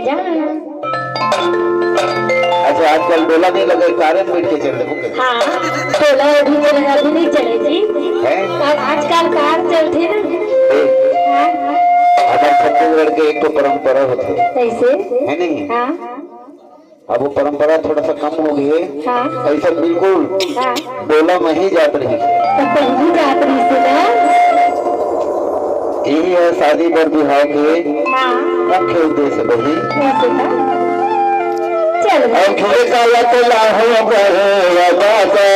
जा। अच्छा आजकल डोला नहीं लगे कारण बैठ के चल रहे हाँ डोला अभी नहीं चले जी और आजकल कार चलती ना। हाँ हमारे छत्तीसगढ़ के एक तो परंपरा होती है कैसे है नहीं। हाँ अब वो परंपरा थोड़ा सा कम हो गई है। हाँ ऐसा बिल्कुल हाँ डोला में ही जात रही है। तो पहली जात रही से ना। यही है शादी पर विवाह के हाँ मुख्य उद्देश्य बही। कैसे का चल अखिल काला तो लाहो बाबा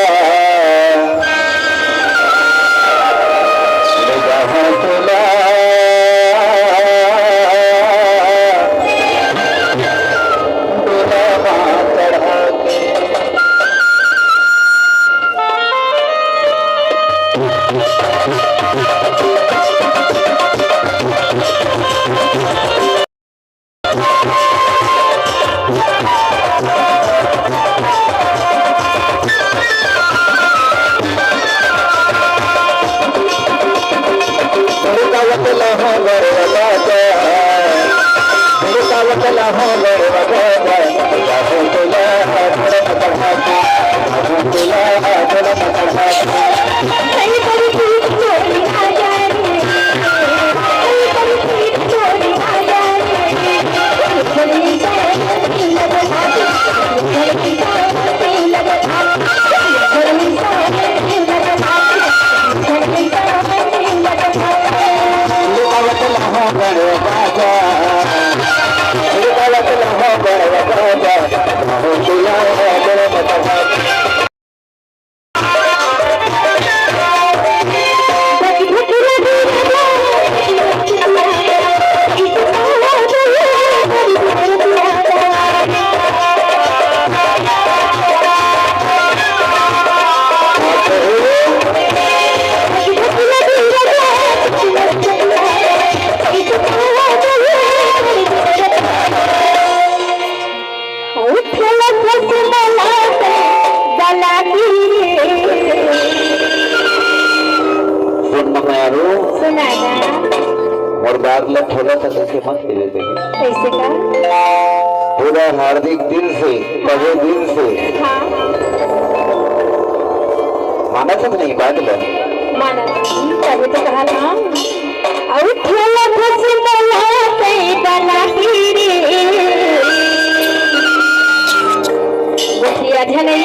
और बात लग थोड़ा सा कैसे मत दे देते हैं कैसे का पूरा हार्दिक दिल से तहे दिल से हाँ माना सब नहीं बात लो माना तभी तो कहा ना और खेला फस मला से बना गिरे बुढ़िया धनई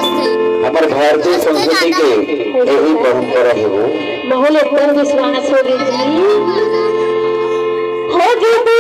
भारतीय संस्कृति के यही परंपरा है वो माहौल एकदम विश्वास हो गई जी हो गई